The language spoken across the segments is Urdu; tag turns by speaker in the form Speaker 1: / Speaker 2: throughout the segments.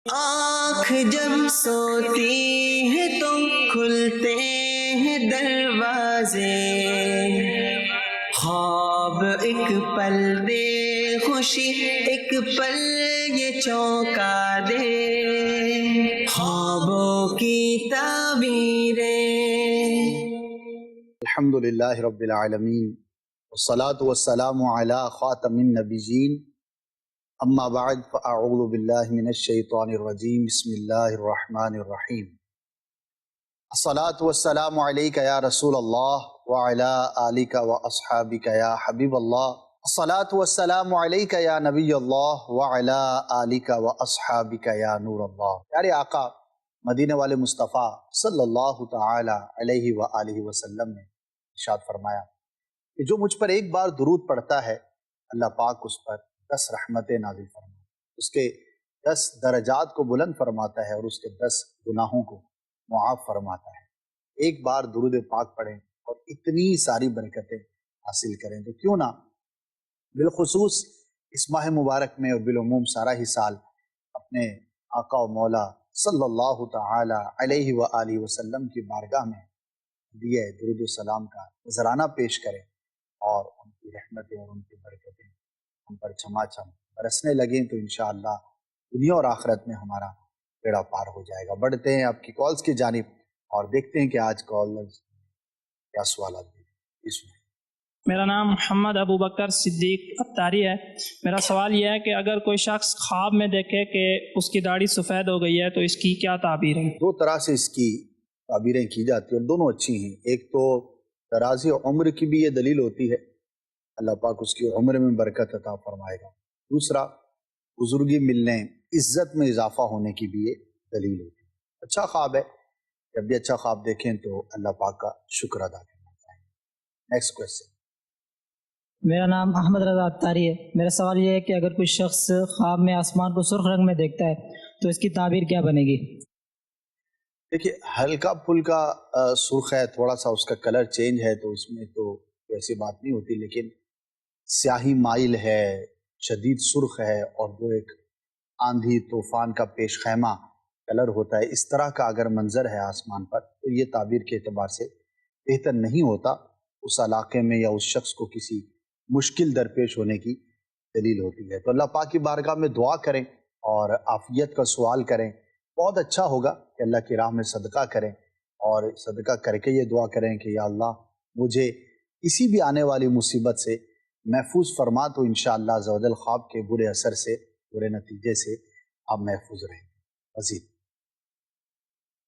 Speaker 1: آنکھ جب سوتی ہے تو کھلتے ہیں دروازے، خواب ایک پل دے خوشی ایک پل یہ چونکا دے، خوابوں کی تعبیریں۔
Speaker 2: الحمد للہ رب العالمین والصلاة والسلام علی خاتم النبیین، اما بعد فاعوذ باللہ من الشیطان الرجیم، بسم اللہ الرحمن الرحیم۔ الصلاة والسلام علیک یا رسول اللہ وعلی آلک واصحابک یا حبیب اللہ، الصلاة والسلام علیک یا نبی اللہ وعلی آلک واصحابک یا نور اللہ۔ پیارے آقا مدینہ والے مصطفیٰ صلی اللہ تعالی علیہ وآلہ وسلم نے ارشاد فرمایا کہ جو مجھ پر ایک بار درود پڑھتا ہے اللہ پاک اس پر 10 رحمتیں نازل فرماتا ہے، اس کے 10 درجات کو بلند فرماتا ہے اور اس کے 10 گناہوں کو معاف فرماتا ہے۔ ایک بار درود پاک پڑھیں اور اتنی ساری برکتیں حاصل کریں، تو کیوں نہ بالخصوص اس ماہ مبارک میں اور بالعموم سارا ہی سال اپنے آقا و مولا صلی اللہ تعالی علیہ وآلہ وسلم کی بارگاہ میں دیے درود و سلام کا نذرانہ پیش کریں اور ان کی رحمتیں اور ان کی برکتیں ہم پر چھما چھم برسنے لگیں، تو انشاءاللہ دنیا اور آخرت میں ہمارا بیڑا پار ہو جائے گا۔ بڑھتے ہیں آپ کی کالز کی جانب اور دیکھتے ہیں کہ آج کالرز کیا سوالات ہیں۔
Speaker 3: میرا نام محمد ابو بکر صدیق اتاری ہے۔ میرا سوال یہ ہے کہ اگر کوئی شخص خواب میں دیکھے کہ اس کی داڑھی سفید ہو گئی ہے تو اس کی کیا تعبیر ہے؟
Speaker 2: دو طرح سے اس کی تعبیریں کی جاتی ہیں اور دونوں اچھی ہیں۔ ایک تو دراز عمر کی بھی یہ دلیل ہوتی ہے، اللہ پاک اس کی عمر میں برکت عطا فرمائے گا۔ دوسرا، بزرگی ملنے، عزت میں اضافہ ہونے کی بھی یہ دلیل ہوتی ہے۔ اچھا خواب ہے، جب بھی اچھا خواب دیکھیں تو اللہ پاک کا شکر ادا کرنا چاہیے۔ Next question.
Speaker 4: میرا نام احمد رضا اتاری ہے۔ میرا سوال یہ ہے کہ اگر کوئی شخص خواب میں آسمان کو سرخ رنگ میں دیکھتا ہے تو اس کی تعبیر کیا بنے گی؟
Speaker 2: دیکھیے، ہلکا پھلکا سرخ ہے، تھوڑا سا اس کا کلر چینج ہے تو اس میں تو ایسی بات نہیں ہوتی، لیکن سیاہی مائل ہے، شدید سرخ ہے اور وہ ایک آندھی طوفان کا پیش خیمہ کلر ہوتا ہے، اس طرح کا اگر منظر ہے آسمان پر تو یہ تعبیر کے اعتبار سے بہتر نہیں ہوتا، اس علاقے میں یا اس شخص کو کسی مشکل درپیش ہونے کی دلیل ہوتی ہے۔ تو اللہ پاک کی بارگاہ میں دعا کریں اور عافیت کا سوال کریں، بہت اچھا ہوگا کہ اللہ کی راہ میں صدقہ کریں اور صدقہ کر کے یہ دعا کریں کہ یا اللہ مجھے کسی بھی آنے والی مصیبت سے محفوظ فرما، تو انشاءاللہ عز و جل خواب کے برے اثر سے، برے نتیجے سے آپ محفوظ رہیں۔ مزید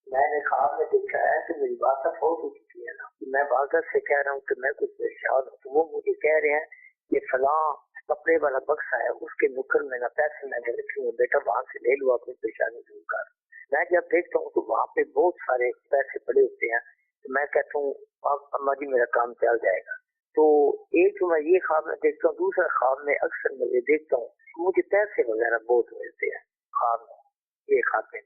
Speaker 5: میں نے خواب میں دیکھا ہے کہ میری بات فوت ہو چکی ہے نا، میں بازار سے کہہ رہا ہوں کہ میں کچھ پریشان ہوں، تو وہ مجھے کہہ رہے ہیں کہ فلاں کپڑے والا بکسا ہے، اس کے نکر میں نہ پیسے میں نے رکھے ہیں، بیٹا وہاں سے لے لو اپنی پریشانی دور کر۔ میں جب دیکھتا ہوں تو وہاں پہ بہت سارے پیسے پڑے ہوتے ہیں، تو میں کہتا ہوں اما جی میرا کام چل جائے گا۔ تو ایک تو میں یہ خواب میں دیکھتا ہوں، دوسرا خواب میں اکثر میں یہ دیکھتا ہوں مجھے پیسے وغیرہ بہت ملتے ہیں خواب میں، یہ خواب میں۔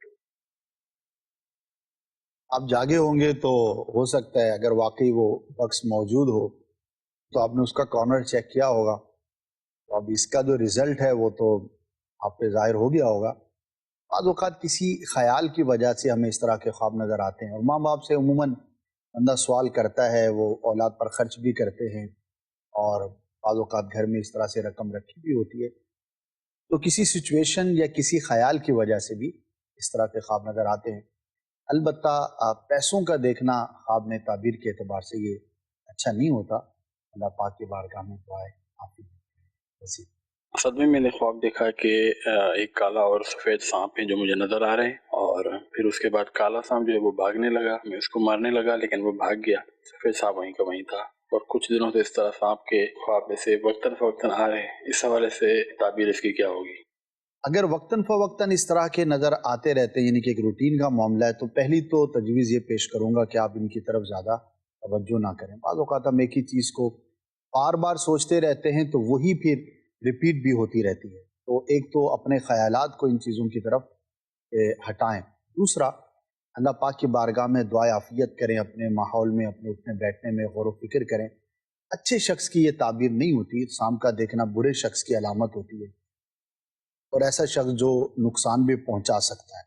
Speaker 2: آپ جاگے ہوں گے تو ہو سکتا ہے اگر واقعی وہ بکس موجود ہو تو آپ نے اس کا کارنر چیک کیا ہوگا، تو اب اس کا جو ریزلٹ ہے وہ تو آپ پہ ظاہر ہو گیا ہوگا۔ بعض اوقات کسی خیال کی وجہ سے ہمیں اس طرح کے خواب نظر آتے ہیں، اور ماں باپ سے عموماً بندہ سوال کرتا ہے، وہ اولاد پر خرچ بھی کرتے ہیں اور بعض اوقات گھر میں اس طرح سے رقم رکھی بھی ہوتی ہے، تو کسی سچویشن یا کسی خیال کی وجہ سے بھی اس طرح کے خواب نظر آتے ہیں۔ البتہ پیسوں کا دیکھنا خواب میں تعبیر کے اعتبار سے یہ اچھا نہیں ہوتا۔ اللہ پاک کی بارگاہ میں دعائیں آتی ہیں۔
Speaker 6: اصل میں نے خواب دیکھا کہ ایک کالا اور سفید سانپ ہے جو مجھے نظر آ رہے ہیں، اور پھر اس کے بعد کالا سانپ جو ہے وہ بھاگنے لگا، میں اس کو مارنے لگا لیکن وہ بھاگ گیا، سفید سانپ وہیں کا وہیں تھا، اور کچھ دنوں سے اس طرح سانپ کے خواب میں سے وقتاً فوقتاً آ رہے ہیں۔ اس حوالے سے تعبیر اس کی کیا ہوگی؟
Speaker 2: اگر وقتاً فوقتاً اس طرح کے نظر آتے رہتے ہیں، یعنی کہ ایک روٹین کا معاملہ ہے، تو پہلی تو تجویز یہ پیش کروں گا کہ آپ ان کی طرف زیادہ توجہ نہ کریں۔ بعض اوقات ہم ایک ہی چیز کو بار بار سوچتے رہتے ہیں تو وہی پھر ریپیٹ بھی ہوتی رہتی ہے، تو ایک تو اپنے خیالات کو ان چیزوں کی طرف ہٹائیں۔ دوسرا، اللہ پاک کی بارگاہ میں دعائے عافیت کریں، اپنے ماحول میں، اپنے اٹھنے بیٹھنے میں غور و فکر کریں۔ اچھے شخص کی یہ تعبیر نہیں ہوتی، سانپ کا دیکھنا برے شخص کی علامت ہوتی ہے۔ اور ایسا شخص جو نقصان بھی پہنچا سکتا ہے۔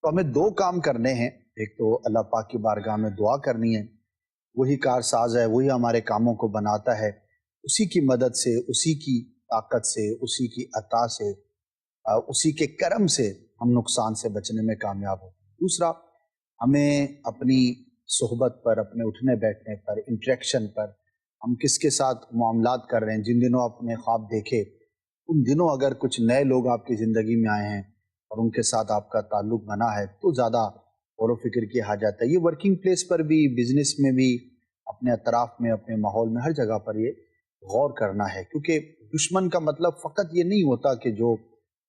Speaker 2: تو ہمیں دو کام کرنے ہیں، ایک تو اللہ پاک کی بارگاہ میں دعا کرنی ہے، وہی کارساز ہے، وہی ہمارے کاموں کو بناتا ہے، اسی کی مدد سے، اسی کی طاقت سے، اسی کی عطا سے، اسی کے کرم سے ہم نقصان سے بچنے میں کامیاب ہوتے ہیں۔ دوسرا، ہمیں اپنی صحبت پر، اپنے اٹھنے بیٹھنے پر، انٹریکشن پر، ہم کس کے ساتھ معاملات کر رہے ہیں، جن دنوں آپ نے خواب دیکھے ان دنوں اگر کچھ نئے لوگ آپ کی زندگی میں آئے ہیں اور ان کے ساتھ آپ کا تعلق بنا ہے تو زیادہ غور و فکر کی حاجت ہے۔ یہ ورکنگ پلیس پر بھی، بزنس میں بھی، اپنے اطراف میں، اپنے ماحول میں، ہر جگہ پر یہ غور کرنا ہے، کیونکہ دشمن کا مطلب فقط یہ نہیں ہوتا کہ جو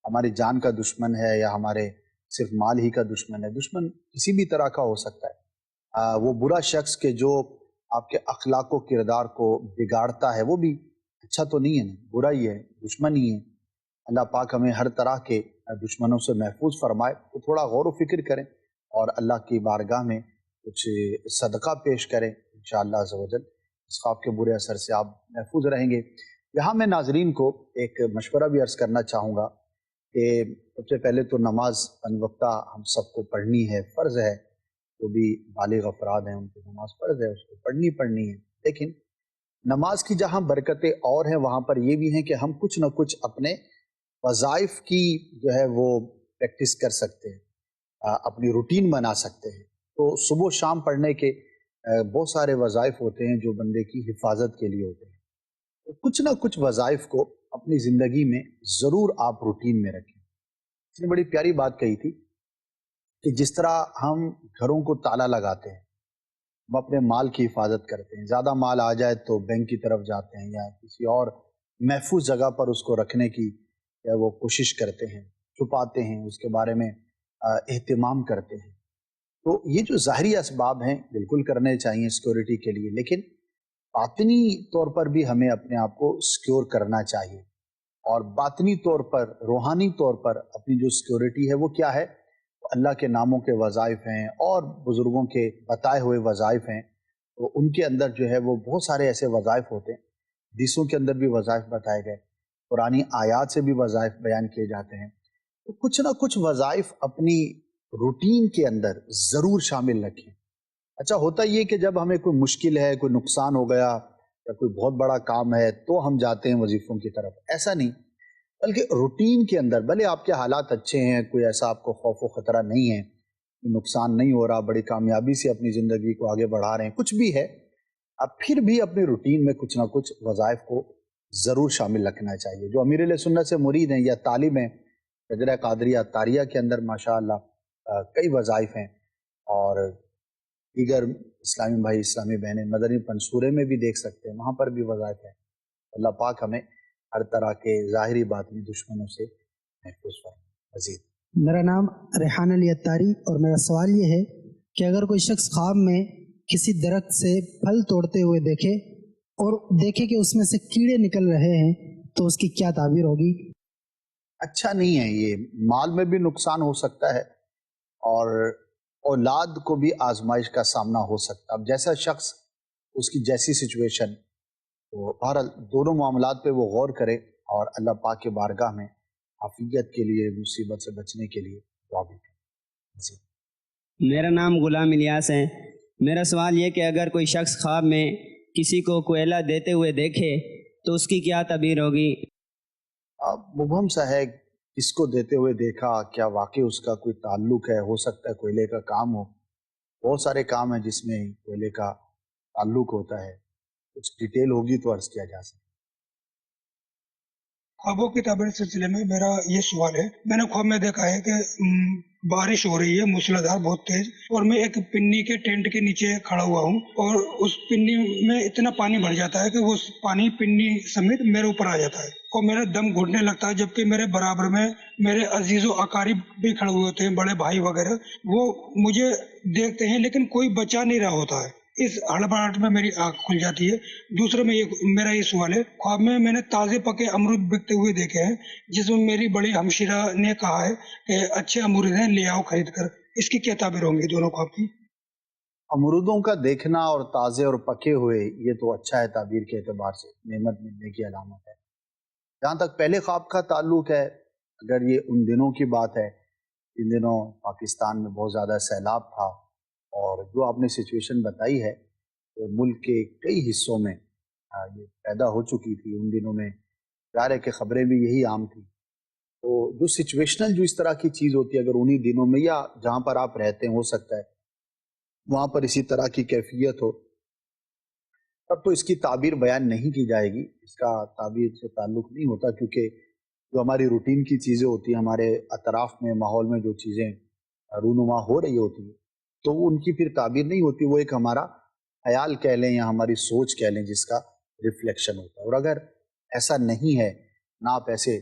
Speaker 2: ہماری جان کا دشمن ہے یا ہمارے صرف مال ہی کا دشمن ہے۔ دشمن کسی بھی طرح کا ہو سکتا ہے۔ وہ برا شخص کہ جو آپ کے اخلاق و کردار کو بگاڑتا ہے وہ بھی اچھا تو نہیں ہے نا، برا ہی ہے، دشمن ہی ہے۔ اللہ پاک ہمیں ہر طرح کے دشمنوں سے محفوظ فرمائے، تو تھوڑا غور و فکر کریں اور اللہ کی بارگاہ میں کچھ صدقہ پیش کریں، انشاءاللہ عز و جل اس خواب کے برے اثر سے آپ محفوظ رہیں گے۔ یہاں میں ناظرین کو ایک مشورہ بھی عرض کرنا چاہوں گا کہ سب سے پہلے تو نماز پنج وقتہ ہم سب کو پڑھنی ہے، فرض ہے، جو بھی بالغ افراد ہیں ان کو نماز فرض ہے، اس کو پڑھنی ہے، لیکن نماز کی جہاں برکتیں اور ہیں وہاں پر یہ بھی ہیں کہ ہم کچھ نہ کچھ اپنے وظائف کی جو ہے وہ پریکٹس کر سکتے ہیں، اپنی روٹین بنا سکتے ہیں۔ تو صبح و شام پڑھنے کے بہت سارے وظائف ہوتے ہیں جو بندے کی حفاظت کے لیے ہوتے ہیں، تو کچھ نہ کچھ وظائف کو اپنی زندگی میں ضرور آپ روٹین میں رکھیں۔ اس نے بڑی پیاری بات کہی تھی کہ جس طرح ہم گھروں کو تالا لگاتے ہیں، ہم اپنے مال کی حفاظت کرتے ہیں، زیادہ مال آ جائے تو بینک کی طرف جاتے ہیں یا کسی اور محفوظ جگہ پر اس کو رکھنے کی یا وہ کوشش کرتے ہیں، چھپاتے ہیں، اس کے بارے میں اہتمام کرتے ہیں۔ تو یہ جو ظاہری اسباب ہیں بالکل کرنے چاہیے سیکورٹی کے لیے، لیکن باطنی طور پر بھی ہمیں اپنے آپ کو سیکیور کرنا چاہیے، اور باطنی طور پر، روحانی طور پر اپنی جو سیکورٹی ہے وہ کیا ہے؟ اللہ کے ناموں کے وظائف ہیں اور بزرگوں کے بتائے ہوئے وظائف ہیں، تو ان کے اندر جو ہے وہ بہت سارے ایسے وظائف ہوتے ہیں، حدیثوں کے اندر بھی وظائف بتائے گئے، قرآنی آیات سے بھی وظائف بیان کیے جاتے ہیں، تو کچھ نہ کچھ وظائف اپنی روٹین کے اندر ضرور شامل رکھیں۔ اچھا ہوتا یہ کہ جب ہمیں کوئی مشکل ہے، کوئی نقصان ہو گیا یا کوئی بہت بڑا کام ہے تو ہم جاتے ہیں وظیفوں کی طرف، ایسا نہیں، بلکہ روٹین کے اندر بھلے آپ کے حالات اچھے ہیں، کوئی ایسا آپ کو خوف و خطرہ نہیں ہے، نقصان نہیں ہو رہا، بڑی کامیابی سے اپنی زندگی کو آگے بڑھا رہے ہیں، کچھ بھی ہے، اب پھر بھی اپنی روٹین میں کچھ نہ کچھ وظائف کو ضرور شامل رکھنا چاہیے۔ جو امیر اہل سنت سے مرید ہیں یا طالب ہیں، شجرہ قادریہ طاریہ کے اندر ماشاءاللہ کئی وظائف ہیں، اور دیگر اسلامی بھائی، اسلامی بہنیں مدنی منصورے میں بھی دیکھ سکتے ہیں، وہاں پر بھی وظائف ہیں۔ اللہ پاک ہمیں ہر طرح کے ظاہری باطنی دشمنوں سے محفوظ فرمائے۔ مزید
Speaker 7: میرا نام ریحان علی اتاری، اور میرا سوال یہ ہے کہ اگر کوئی شخص خواب میں کسی درخت سے پھل توڑتے ہوئے دیکھے اور دیکھے کہ اس میں سے کیڑے نکل رہے ہیں تو اس کی کیا تعبیر ہوگی؟
Speaker 2: اچھا نہیں ہے، یہ مال میں بھی نقصان ہو سکتا ہے اور اولاد کو بھی آزمائش کا سامنا ہو سکتا ہے۔ اب جیسا شخص، اس کی جیسی سچویشن، تو بہرحال دونوں معاملات پہ وہ غور کرے اور اللہ پاک کے بارگاہ میں عافیت کے لیے، مصیبت سے بچنے کے لیے دعا بھی کرے۔ جی
Speaker 8: میرا نام غلام الیاس ہے۔ میرا سوال یہ کہ اگر کوئی شخص خواب میں کسی کو کوئلہ دیتے ہوئے دیکھے تو اس کی کیا تعبیر ہوگی؟
Speaker 2: مبہم سا ہے، کس کو دیتے ہوئے دیکھا، کیا واقعی اس کا کوئی تعلق ہے؟ ہو سکتا ہے کوئلے کا کام ہو، بہت سارے کام ہیں جس میں کوئلے کا تعلق ہوتا ہے، کچھ ڈیٹیل ہوگی تو عرض کیا جا سکتا ہے۔
Speaker 9: خوابوں کی تعبیر کے سلسلے میں میرا یہ سوال ہے، میں نے خواب میں دیکھا ہے کہ بارش ہو رہی ہے موسلادھار، بہت تیز، اور میں ایک پنی کے ٹینٹ کے نیچے کھڑا ہوا ہوں، اور اس پنی میں اتنا پانی بھر جاتا ہے کہ وہ پانی پنی سمیت میرے اوپر آ جاتا ہے اور میرا دم گھٹنے لگتا ہے، جبکہ میرے برابر میں میرے عزیز و اقارب بھی کھڑے ہوئے ہوتے ہیں، بڑے بھائی وغیرہ، وہ مجھے دیکھتے ہیں لیکن کوئی بچا نہیں رہا ہوتا ہے۔ اس ہڑبڑاہٹ میں میری آنکھ کھل جاتی ہے۔ دوسرے میں میرا یہ سوال ہے، خواب میں نے تازے پکے امرود بکتے ہوئے دیکھے ہیں، جس میں میری بڑی ہمشیرہ نے کہا ہے کہ اچھے امرود ہیں، لے آؤ خرید کر۔ اس کی کیا تعبیر ہوں گی دونوں خواب کی؟
Speaker 2: امرودوں کا دیکھنا اور تازے اور پکے ہوئے، یہ تو اچھا ہے تعبیر کے اعتبار سے، نعمت ملنے کی علامت ہے۔ جہاں تک پہلے خواب کا تعلق ہے، اگر یہ ان دنوں کی بات ہے، ان دنوں پاکستان میں بہت زیادہ سیلاب تھا، اور جو آپ نے سچویشن بتائی ہے وہ ملک کے کئی حصوں میں یہ پیدا ہو چکی تھی ان دنوں میں، ظاہر ہے کہ خبریں بھی یہی عام تھیں. تو جو سچویشنل جو اس طرح کی چیز ہوتی ہے، اگر انہی دنوں میں یا جہاں پر آپ رہتے ہیں ہو سکتا ہے وہاں پر اسی طرح کی کیفیت ہو، تب تو اس کی تعبیر بیان نہیں کی جائے گی، اس کا تعبیر سے تعلق نہیں ہوتا، کیونکہ جو ہماری روٹین کی چیزیں ہوتی ہیں، ہمارے اطراف میں ماحول میں جو چیزیں رونما ہو رہی ہوتی ہیں تو ان کی پھر تعبیر نہیں ہوتی، وہ ایک ہمارا خیال کہہ لیں یا ہماری سوچ کہہ لیں جس کا ریفلیکشن ہوتا ہے. اور اگر ایسا نہیں ہے، نہ آپ ایسے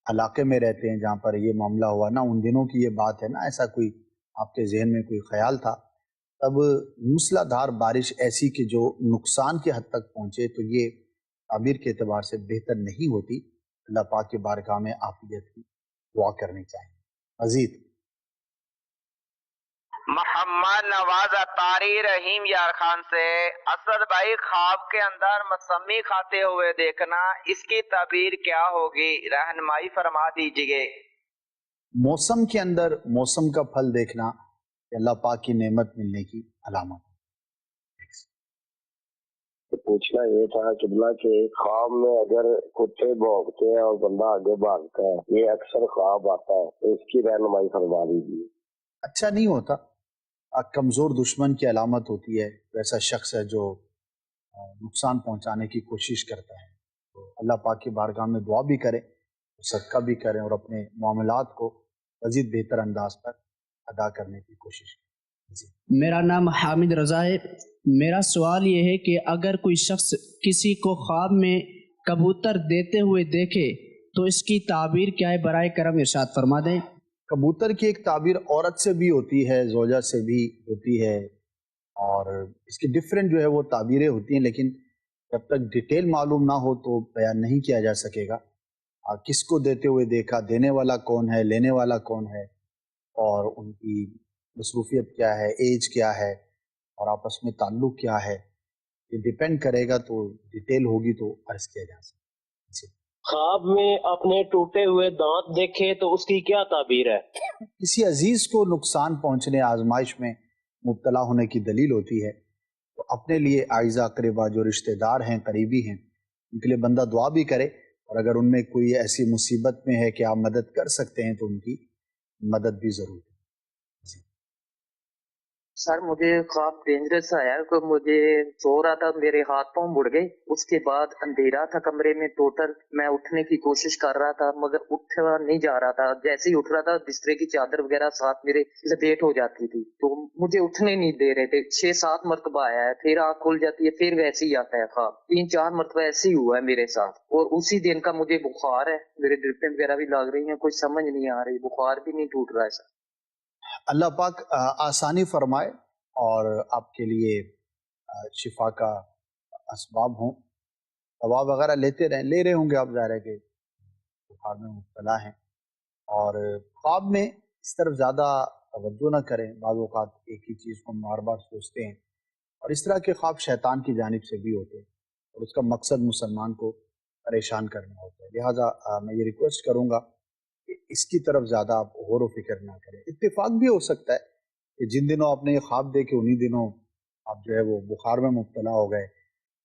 Speaker 2: علاقے میں رہتے ہیں جہاں پر یہ معاملہ ہوا، نہ ان دنوں کی یہ بات ہے، نہ ایسا کوئی آپ کے ذہن میں کوئی خیال تھا، تب موسلا دھار بارش ایسی کہ جو نقصان کی حد تک پہنچے تو یہ تعبیر کے اعتبار سے بہتر نہیں ہوتی. اللہ پاک کے بارگاہ میں عافیت کی دعا کرنی چاہیے. مزید
Speaker 10: محمد نواز اتاری رحیم یار خان سے، اسد بھائی خواب کے اندر مسمی کھاتے ہوئے دیکھنا، اس کی تعبیر کیا ہوگی؟ رہنمائی فرما دیجیے.
Speaker 2: موسم کے اندر موسم کا پھل دیکھنا کہ اللہ پاک کی نعمت ملنے کی علامت.
Speaker 11: پوچھنا یہ تھا قبلہ کہ خواب میں اگر کتے بھونکتے ہیں اور بندہ آگے بھاگتا ہے، یہ اکثر خواب آتا ہے، تو اس کی رہنمائی فرما دیجیے.
Speaker 2: اچھا نہیں ہوتا، کمزور دشمن کی علامت ہوتی ہے، ویسا شخص ہے جو نقصان پہنچانے کی کوشش کرتا ہے. تو اللہ پاک کی بارگاہ میں دعا بھی کریں، صدقہ بھی کریں، اور اپنے معاملات کو مزید بہتر انداز پر ادا کرنے کی کوشش کریں.
Speaker 12: میرا نام حامد رضا ہے. میرا سوال یہ ہے کہ اگر کوئی شخص کسی کو خواب میں کبوتر دیتے ہوئے دیکھے تو اس کی تعبیر کیا ہے؟ برائے کرم ارشاد فرما دیں.
Speaker 2: کبوتر کی ایک تعبیر عورت سے بھی ہوتی ہے، زوجہ سے بھی ہوتی ہے، اور اس کی ڈیفرنٹ جو ہے وہ تعبیریں ہوتی ہیں، لیکن جب تک ڈیٹیل معلوم نہ ہو تو بیان نہیں کیا جا سکے گا. کس کو دیتے ہوئے دیکھا، دینے والا کون ہے، لینے والا کون ہے، اور ان کی مصروفیت کیا ہے، ایج کیا ہے، اور آپس میں تعلق کیا ہے، یہ ڈیپینڈ کرے گا. تو ڈیٹیل ہوگی تو عرض کیا جا سکے.
Speaker 13: خواب میں اپنے ٹوٹے ہوئے دانت دیکھے تو اس کی کیا تعبیر ہے؟
Speaker 2: کسی عزیز کو نقصان پہنچنے، آزمائش میں مبتلا ہونے کی دلیل ہوتی ہے. تو اپنے لیے اعزہ اقربا جو رشتہ دار ہیں، قریبی ہیں، ان کے لیے بندہ دعا بھی کرے، اور اگر ان میں کوئی ایسی مصیبت میں ہے کہ آپ مدد کر سکتے ہیں تو ان کی مدد بھی ضرور ہے.
Speaker 5: سر مجھے خواب ڈینجرس آیا کہ مجھے سو رہا تھا، میرے ہاتھ پاؤں مڑ گئے، اس کے بعد اندھیرا تھا کمرے میں ٹوٹل، میں اٹھنے کی کوشش کر رہا تھا مگر اٹھا نہیں جا رہا تھا. جیسے ہی اٹھ رہا تھا بسترے کی چادر وغیرہ ساتھ میرے لپیٹ ہو جاتی تھی، تو مجھے اٹھنے نہیں دے رہے تھے. 6-7 مرتبہ آیا ہے، پھر آنکھ کھل جاتی ہے، پھر ویسے ہی آتا ہے خواب. 3-4 مرتبہ ایسے ہی ہوا ہے میرے ساتھ، اور اسی دن کا مجھے بخار ہے، میرے ڈرپیں وغیرہ بھی لگ رہی ہیں، کچھ سمجھ نہیں آ رہی، بخار بھی نہیں ٹوٹ رہا ہے سر.
Speaker 2: اللہ پاک آسانی فرمائے اور آپ کے لیے شفا کا اسباب ہوں. دوا وغیرہ لے رہے ہوں گے آپ، ظاہر ہے کہ بخار میں مبتلا ہیں. اور خواب میں اس طرف زیادہ توجہ نہ کریں. بعض اوقات ایک ہی چیز کو بار بار سوچتے ہیں، اور اس طرح کے خواب شیطان کی جانب سے بھی ہوتے ہیں، اور اس کا مقصد مسلمان کو پریشان کرنا ہوتا ہے. لہٰذا میں یہ ریکویسٹ کروں گا کہ اس کی طرف زیادہ آپ غور و فکر نہ کریں. اتفاق بھی ہو سکتا ہے کہ جن دنوں آپ نے یہ خواب دیکھے انہی دنوں آپ جو ہے وہ بخار میں مبتلا ہو گئے.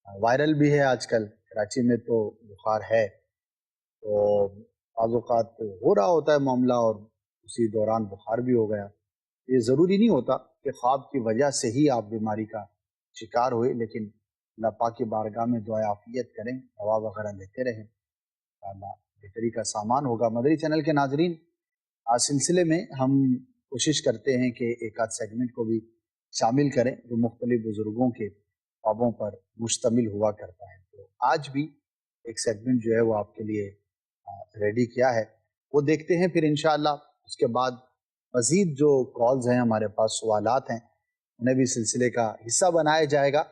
Speaker 2: وائرل بھی ہے آج کل، کراچی میں تو بخار ہے، تو بعض اوقات ہو رہا ہوتا ہے معاملہ اور اسی دوران بخار بھی ہو گیا. یہ ضروری نہیں ہوتا کہ خواب کی وجہ سے ہی آپ بیماری کا شکار ہوئے، لیکن اللہ پاک کی بارگاہ میں دعائے عافیت کریں، دوا وغیرہ لیتے رہیں، اللہ بہتری کا سامان ہوگا. مدری چینل کے ناظرین، آج سلسلے میں ہم کوشش کرتے ہیں کہ ایک آدھ سیگمنٹ کو بھی شامل کریں جو مختلف بزرگوں کے خوابوں پر مشتمل ہوا کرتا ہے. تو آج بھی ایک سیگمنٹ جو ہے وہ آپ کے لیے ریڈی کیا ہے، وہ دیکھتے ہیں. پھر انشاءاللہ اس کے بعد مزید جو کالز ہیں، ہمارے پاس سوالات ہیں، انہیں بھی سلسلے کا حصہ بنایا جائے گا.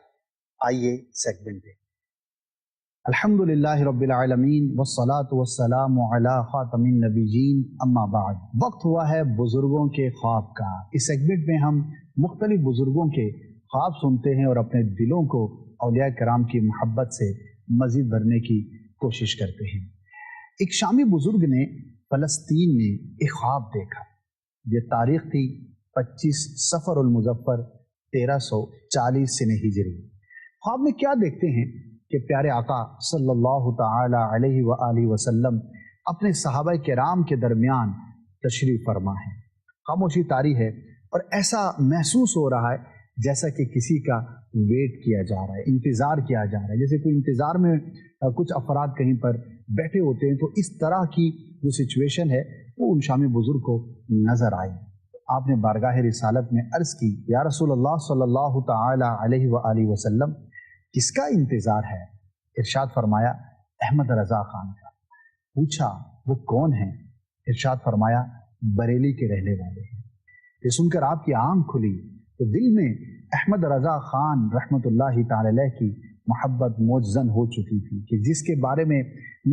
Speaker 2: آئیے سیگمنٹ پہ. الحمدللہ رب العالمین والصلاة والسلام علی خاتم النبیین، اما بعد. وقت ہوا ہے بزرگوں کے خواب کا. اس سیگمنٹ میں ہم مختلف بزرگوں کے خواب سنتے ہیں اور اپنے دلوں کو اولیاء کرام کی محبت سے مزید بھرنے کی کوشش کرتے ہیں. ایک شامی بزرگ نے فلسطین میں ایک خواب دیکھا. یہ تاریخ تھی 25 صفر المظفر 1340 سنہ ہجری. خواب میں کیا دیکھتے ہیں کہ پیارے آقا صلی اللہ تعالی علیہ وآلہ وسلم اپنے صحابہ کرام کے درمیان تشریف فرما ہے. خاموشی طاری ہے اور ایسا محسوس ہو رہا ہے جیسا کہ کسی کا ویٹ کیا جا رہا ہے، انتظار کیا جا رہا ہے، جیسے کوئی انتظار میں کچھ افراد کہیں پر بیٹھے ہوتے ہیں. تو اس طرح کی جو سچویشن ہے وہ ان شامی بزرگ کو نظر آئی. آپ نے بارگاہ رسالت میں عرض کی یا رسول اللہ صلی اللہ تعالی علیہ وآلہ وسلم کس کا انتظار ہے؟ ارشاد فرمایا احمد رضا خان کا. پوچھا وہ کون ہیں؟ ارشاد فرمایا بریلی کے رہنے والے ہیں. یہ سن کر آپ کی آنکھ کھلی تو دل میں احمد رضا خان رحمت اللہ تعالی علیہ کی محبت موجزن ہو چکی تھی کہ جس کے بارے میں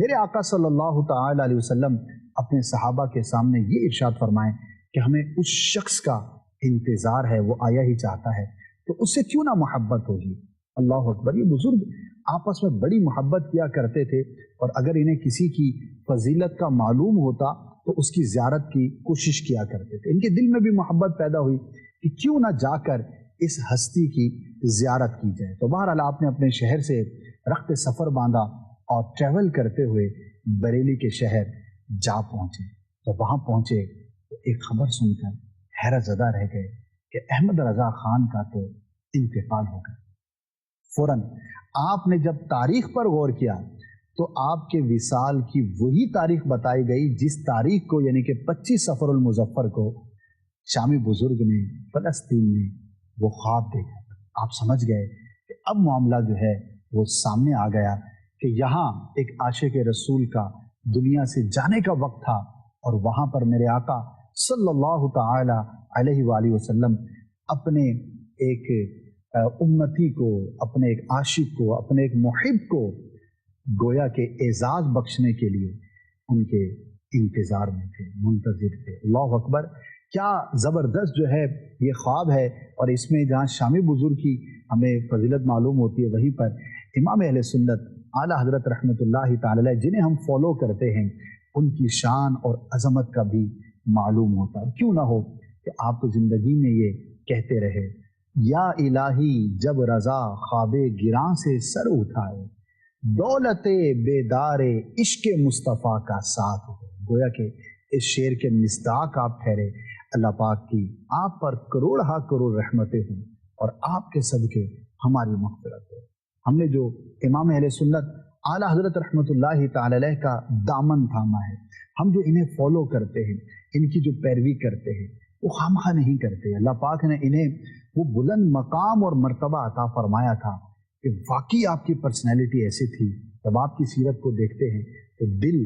Speaker 2: میرے آقا صلی اللہ تعالی علیہ وسلم اپنے صحابہ کے سامنے یہ ارشاد فرمائیں کہ ہمیں اس شخص کا انتظار ہے، وہ آیا ہی چاہتا ہے، تو اس سے کیوں نہ محبت ہوگی. اللہ اکبر. یہ بزرگ آپس میں بڑی محبت کیا کرتے تھے اور اگر انہیں کسی کی فضیلت کا معلوم ہوتا تو اس کی زیارت کی کوشش کیا کرتے تھے. ان کے دل میں بھی محبت پیدا ہوئی کہ کیوں نہ جا کر اس ہستی کی زیارت کی جائے. تو بہرحال آپ نے اپنے شہر سے رخت سفر باندھا اور ٹریول کرتے ہوئے بریلی کے شہر جا پہنچے. جب وہاں پہنچے تو ایک خبر سن کر حیرت زدہ رہ گئے کہ احمد رضا خان کا تو انتقال ہو گیا. فوراً آپ نے جب تاریخ پر غور کیا تو آپ کے وصال کی وہی تاریخ بتائی گئی جس تاریخ کو یعنی کہ 25 صفر المظفر کو شامی بزرگ نے فلسطین میں وہ خواب دیکھا. آپ سمجھ گئے کہ اب معاملہ جو ہے وہ سامنے آ گیا کہ یہاں ایک عاشق رسول کا دنیا سے جانے کا وقت تھا اور وہاں پر میرے آقا صلی اللہ تعالی علیہ وآلہ وسلم اپنے ایک امتی کو، اپنے ایک عاشق کو، اپنے ایک محب کو گویا کے اعزاز بخشنے کے لیے ان کے انتظار میں تھے، منتظر تھے. اللہ اکبر. کیا زبردست جو ہے یہ خواب ہے. اور اس میں جہاں شامی بزرگ کی ہمیں فضیلت معلوم ہوتی ہے وہیں پر امام اہل سنت اعلیٰ حضرت رحمۃ اللہ تعالی علیہ جنہیں ہم فالو کرتے ہیں ان کی شان اور عظمت کا بھی معلوم ہوتا ہے. کیوں نہ ہو کہ آپ تو زندگی میں یہ کہتے رہے یا الہی جب رضا خواب گراں سے سر اٹھائے، دولت بیدار عشق مصطفیٰ کا ساتھ ہو. گویا کہ اس شعر کے مصداق آپ ٹھہرے. اللہ پاک کی آپ پر کروڑ ہا کروڑ رحمتیں ہوں اور آپ کے صدقے ہماری مغفرت ہو. ہم نے جو امام اہل سنت اعلیٰ حضرت رحمت اللہ تعالی علیہ کا دامن تھاما ہے، ہم جو انہیں فالو کرتے ہیں، ان کی جو پیروی کرتے ہیں، وہ خامخواہ نہیں کرتے. اللہ پاک نے انہیں وہ بلند مقام اور مرتبہ عطا فرمایا تھا کہ واقعی آپ کی پرسنالٹی ایسی تھی. جب آپ کی سیرت کو دیکھتے ہیں تو دل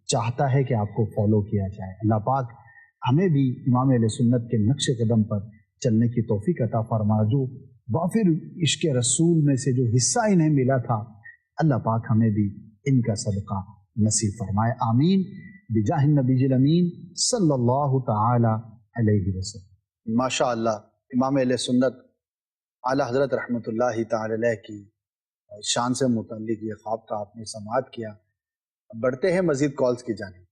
Speaker 2: چاہتا ہے کہ آپ کو فالو کیا جائے. اللہ پاک ہمیں بھی امام اہل سنت کے نقش قدم پر چلنے کی توفیق عطا فرما. جو وافر عشق رسول میں سے جو حصہ انہیں ملا تھا، اللہ پاک ہمیں بھی ان کا صدقہ نصیب فرمائے. آمین بجاہ النبی الامین صلی اللہ تعالی علیہ وسلم. ماشاء اللہ. امام اہل سنت اعلیٰ حضرت رحمت اللہ تعالی علیہ کی شان سے متعلق یہ خواب کا آپ نے سماعت کیا. بڑھتے ہیں مزید کالز کی جانب.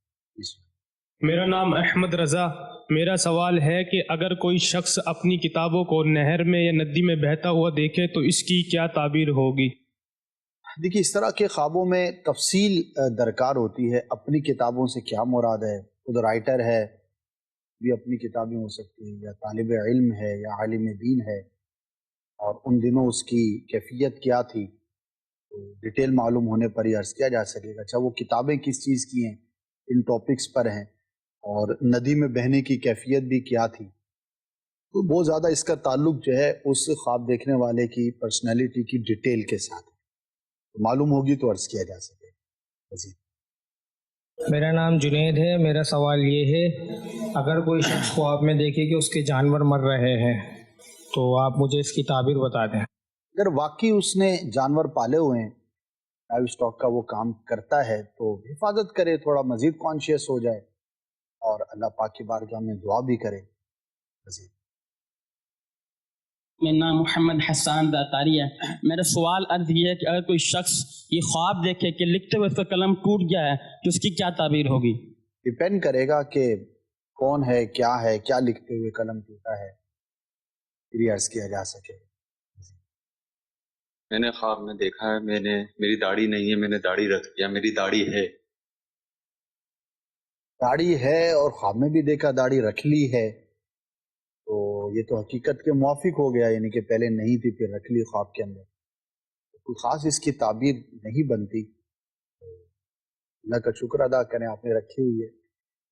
Speaker 14: میرا نام احمد رضا. میرا سوال ہے کہ اگر کوئی شخص اپنی کتابوں کو نہر میں یا ندی میں بہتا ہوا دیکھے تو اس کی کیا تعبیر ہوگی؟
Speaker 2: دیکھیے اس طرح کے خوابوں میں تفصیل درکار ہوتی ہے. اپنی کتابوں سے کیا مراد ہے؟ خود رائٹر ہے بھی اپنی کتابیں ہو سکتی ہیں، یا طالب علم ہے، یا عالم دین ہے، اور ان دنوں اس کی کیفیت کیا تھی تو ڈیٹیل معلوم ہونے پر ہی عرض کیا جا سکے گا. اچھا وہ کتابیں کس چیز کی ہیں، ان ٹاپکس پر ہیں، اور ندی میں بہنے کی کیفیت بھی کیا تھی. تو بہت زیادہ اس کا تعلق جو ہے اس خواب دیکھنے والے کی پرسنالٹی کی ڈیٹیل کے ساتھ معلوم ہوگی تو عرض کیا جا سکے. جی
Speaker 15: میرا نام جنید ہے. میرا سوال یہ ہے اگر کوئی شخص خواب میں دیکھے کہ اس کے جانور مر رہے ہیں تو آپ مجھے اس کی تعبیر بتا دیں.
Speaker 2: اگر واقعی اس نے جانور پالے ہوئے ہیں، لائیو اسٹاک کا وہ کام کرتا ہے تو حفاظت کرے، تھوڑا مزید کانشیس ہو جائے اور اللہ پاک کی بارگاہ میں دعا بھی کرے. مزید
Speaker 16: میرا نام محمد حسان داتاری ہے. میرا سوال عرض یہ ہے کہ اگر کوئی شخص یہ خواب دیکھے کہ لکھتے ہوئے اس کا قلم ٹوٹ گیا ہے تو اس کی کیا تعبیر ہوگی؟
Speaker 2: ڈپینڈ کرے گا کہ کون ہے، کیا لکھتے ہوئے قلم ٹوٹا ہے، پھر عرض کیا جا سکے.
Speaker 17: میں نے خواب میں دیکھا ہے، میری داڑھی نہیں ہے، میں نے داڑھی رکھ دیا، میری داڑھی ہے.
Speaker 2: داڑھی ہے اور خواب میں بھی دیکھا داڑھی رکھ لی ہے، تو یہ تو حقیقت کے موافق ہو گیا، یعنی کہ پہلے نہیں تھی پھر رکھ لی خواب کے اندر. کوئی خاص اس کی تعبیر نہیں بنتی. اللہ کا شکر ادا کریں آپ نے رکھی ہوئی ہے،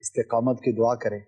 Speaker 2: استقامت کی دعا کریں.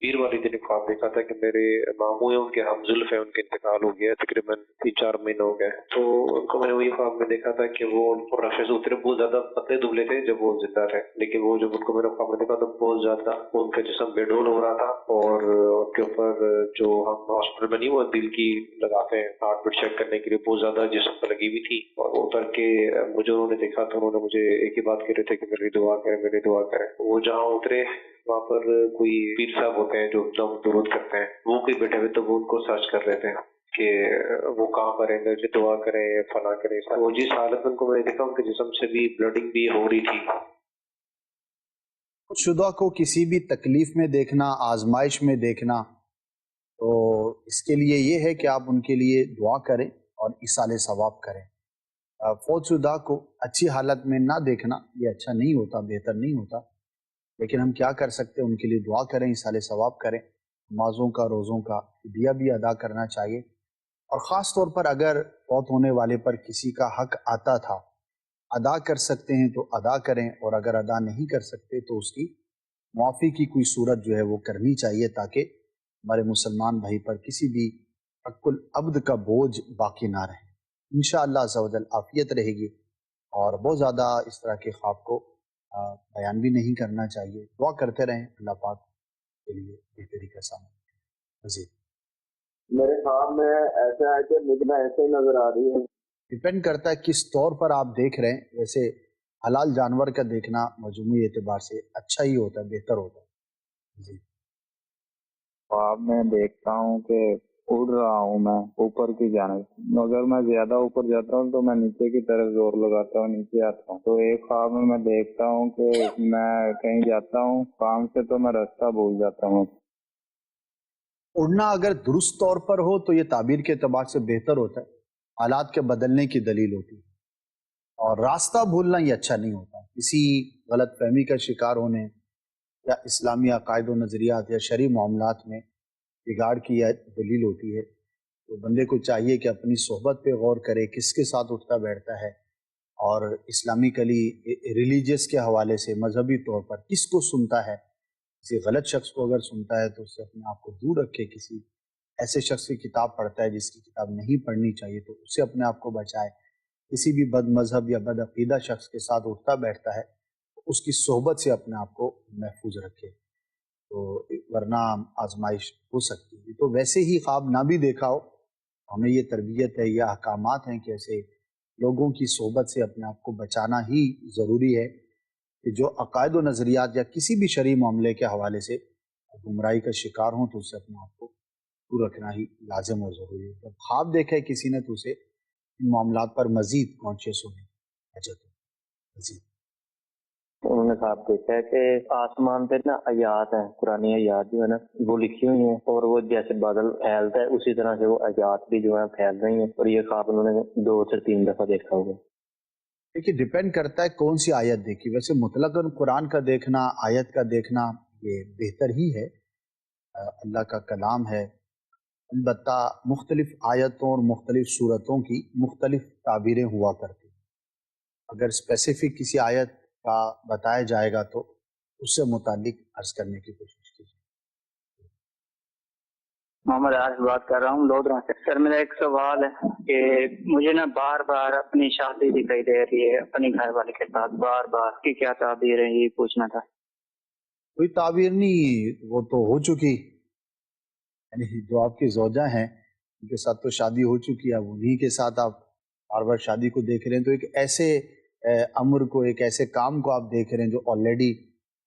Speaker 18: پیر والی دن خواب دیکھا تھا کہ میرے ماموں ہیں، ان کے ہم زلف ہیں، ان کے انتقال ہو گیا، تقریباً 3-4 مہینے ہو گئے. تو ان کو میں نے وہی خواب میں دیکھا تھا کہ وہ ان کو رفع سے اترے، بہت زیادہ پتلے دبلے تھے جب وہ زندہ تھے، لیکن وہ جب ان کو میں نے خواب میں دیکھا تو بہت زیادہ ان کا جسم بے ڈول ہو رہا تھا، اور ان کے اوپر جو ہم ہاسپٹل میں نہیں وہ دل کی لگاتے ہیں ہارٹ بیٹ چیک کرنے کے لیے، بہت زیادہ جسم پر لگی ہوئی تھی. اور وہ اتر کے مجھے انہوں نے دیکھا تو انہوں نے مجھے ایک ہی بات کہہ رہے تھے کہ میری دعا کریں، میری دعا کریں. وہ جہاں اترے وہاں پر کوئی پیر صاحب ہوتے ہیں جو دم درود کرتے ہیں، وہ کوئی بیٹھے ہوئے تو وہ ان کو سرچ کر رہے تھے کہ وہ کہاں پر ہیں، مجھے دعا کریں، فلاں کریں. وہ جس حالت میں ان کو میں نے دیکھا ان کے جسم سے بھی بلڈنگ بھی ہو رہی تھی.
Speaker 2: شدہ کو کسی بھی تکلیف میں دیکھنا، آزمائش میں دیکھنا، تو اس کے لیے یہ ہے کہ آپ ان کے لیے دعا کریں اور ایصال ثواب کریں. فوت شدہ کو اچھی حالت میں نہ دیکھنا یہ اچھا نہیں ہوتا، بہتر نہیں ہوتا، لیکن ہم کیا کر سکتے ہیں، ان کے لیے دعا کریں، ایصال ثواب کریں. نمازوں کا، روزوں کا فدیہ بھی ادا کرنا چاہیے. اور خاص طور پر اگر فوت ہونے والے پر کسی کا حق آتا تھا، ادا کر سکتے ہیں تو ادا کریں، اور اگر ادا نہیں کر سکتے تو اس کی معافی کی کوئی صورت جو ہے وہ کرنی چاہیے، تاکہ ہمارے مسلمان بھائی پر کسی بھی حق العبد کا بوجھ باقی نہ رہے. انشاءاللہ عز و جل عافیت رہے گی، اور بہت زیادہ اس طرح کے خواب کو بیان بھی نہیں کرنا چاہیے. دعا کرتے رہیں اللہ پاک کے لیے بہتری کا سامنا. مزید
Speaker 11: میرے خواب میں ایسا ہے کہ نگنا ایسے ہی نظر آ رہی ہے.
Speaker 2: ڈپینڈ کرتا ہے کس طور پر آپ دیکھ رہے ہیں. ویسے حلال جانور کا دیکھنا مجموعی اعتبار سے اچھا ہی ہوتا ہے، بہتر ہوتا ہے. جی
Speaker 19: خواب میں دیکھتا ہوں کہ اڑ رہا ہوں میں اوپر کی جانب، مگر میں زیادہ اوپر جاتا ہوں تو میں نیچے کی طرف زور لگاتا ہوں، نیچے آتا ہوں. تو ایک خواب میں دیکھتا ہوں کہ میں کہیں جاتا ہوں کام سے تو میں راستہ بھول جاتا ہوں.
Speaker 2: اڑنا اگر درست طور پر ہو تو یہ تعبیر کے اعتبار سے بہتر ہوتا ہے، حالات کے بدلنے کی دلیل ہوتی ہے. اور راستہ بھولنا یہ اچھا نہیں ہوتا. کسی غلط فہمی کا شکار ہونے یا اسلامی عقائد و نظریات یا شرعی معاملات میں بگاڑ کی یہ دلیل ہوتی ہے. تو بندے کو چاہیے کہ اپنی صحبت پہ غور کرے، کس کے ساتھ اٹھتا بیٹھتا ہے، اور اسلامکلی ریلیجیس کے حوالے سے مذہبی طور پر کس کو سنتا ہے. کسی غلط شخص کو اگر سنتا ہے تو اس سے اپنے آپ کو دور رکھے. کسی ایسے شخص کی کتاب پڑھتا ہے جس کی کتاب نہیں پڑھنی چاہیے تو اس سے اپنے آپ کو بچائے. کسی بھی بد مذہب یا بد عقیدہ شخص کے ساتھ اٹھتا بیٹھتا ہے تو اس کی صحبت سے اپنے آپ کو محفوظ رکھے، تو ورنہ آزمائش ہو سکتی ہے. تو ویسے ہی خواب نہ بھی دیکھا ہو، ہمیں یہ تربیت ہے، یہ احکامات ہیں کہ ایسے لوگوں کی صحبت سے اپنے آپ کو بچانا ہی ضروری ہے، کہ جو عقائد و نظریات یا کسی بھی شرعی معاملے کے حوالے سے گمراہی کا شکار ہوں تو اس سے اپنے آپ کو دور رکھنا ہی لازم اور ضروری ہے. جب خواب دیکھا ہے کسی نے تو اسے ان معاملات پر مزید کانشیس ہونے کی حاجت ہے. مزید
Speaker 13: انہوں نے خواب دیکھا ہے کہ آسمان پہ نا آیات ہیں، قرآنی آیات جو ہے نا وہ لکھی ہوئی ہیں، اور وہ جیسے بادل پھیلتا ہے اسی طرح سے وہ آیات بھی جو ہے پھیل رہی ہیں. اور یہ خواب انہوں نے 2 سے 3 دفعہ دیکھا ہوگا.
Speaker 2: دیکھیے ڈپینڈ کرتا ہے کون سی آیت دیکھی. ویسے مطلق قرآن کا دیکھنا، آیت کا دیکھنا یہ بہتر ہی ہے، اللہ کا کلام ہے. البتہ مختلف آیتوں اور مختلف صورتوں کی مختلف تعبیریں ہوا کرتی ہیں. اگر اسپیسیفک کسی آیت کا بتایا جائے گا تو اس سے متعلق عرض کرنے کی کوشش کیجیے.
Speaker 20: محمد عارف بات کر رہا ہوں لودھرا سے. سر میرا ایک سوال ہے کہ مجھے نا بار بار اپنی شادی دکھائی دے رہی ہے اپنی گھر والے کے ساتھ، بار بار کی کیا تعبیر ہے یہ پوچھنا تھا.
Speaker 2: کوئی تعبیر نہیں، وہ تو ہو چکی، یعنی جو آپ کی زوجہ ہیں ان کے ساتھ تو شادی ہو چکی ہے، اب انہی کے ساتھ آپ بار بار شادی کو دیکھ رہے ہیں. تو ایک ایسے امر کو، ایک ایسے کام کو آپ دیکھ رہے ہیں جو آلریڈی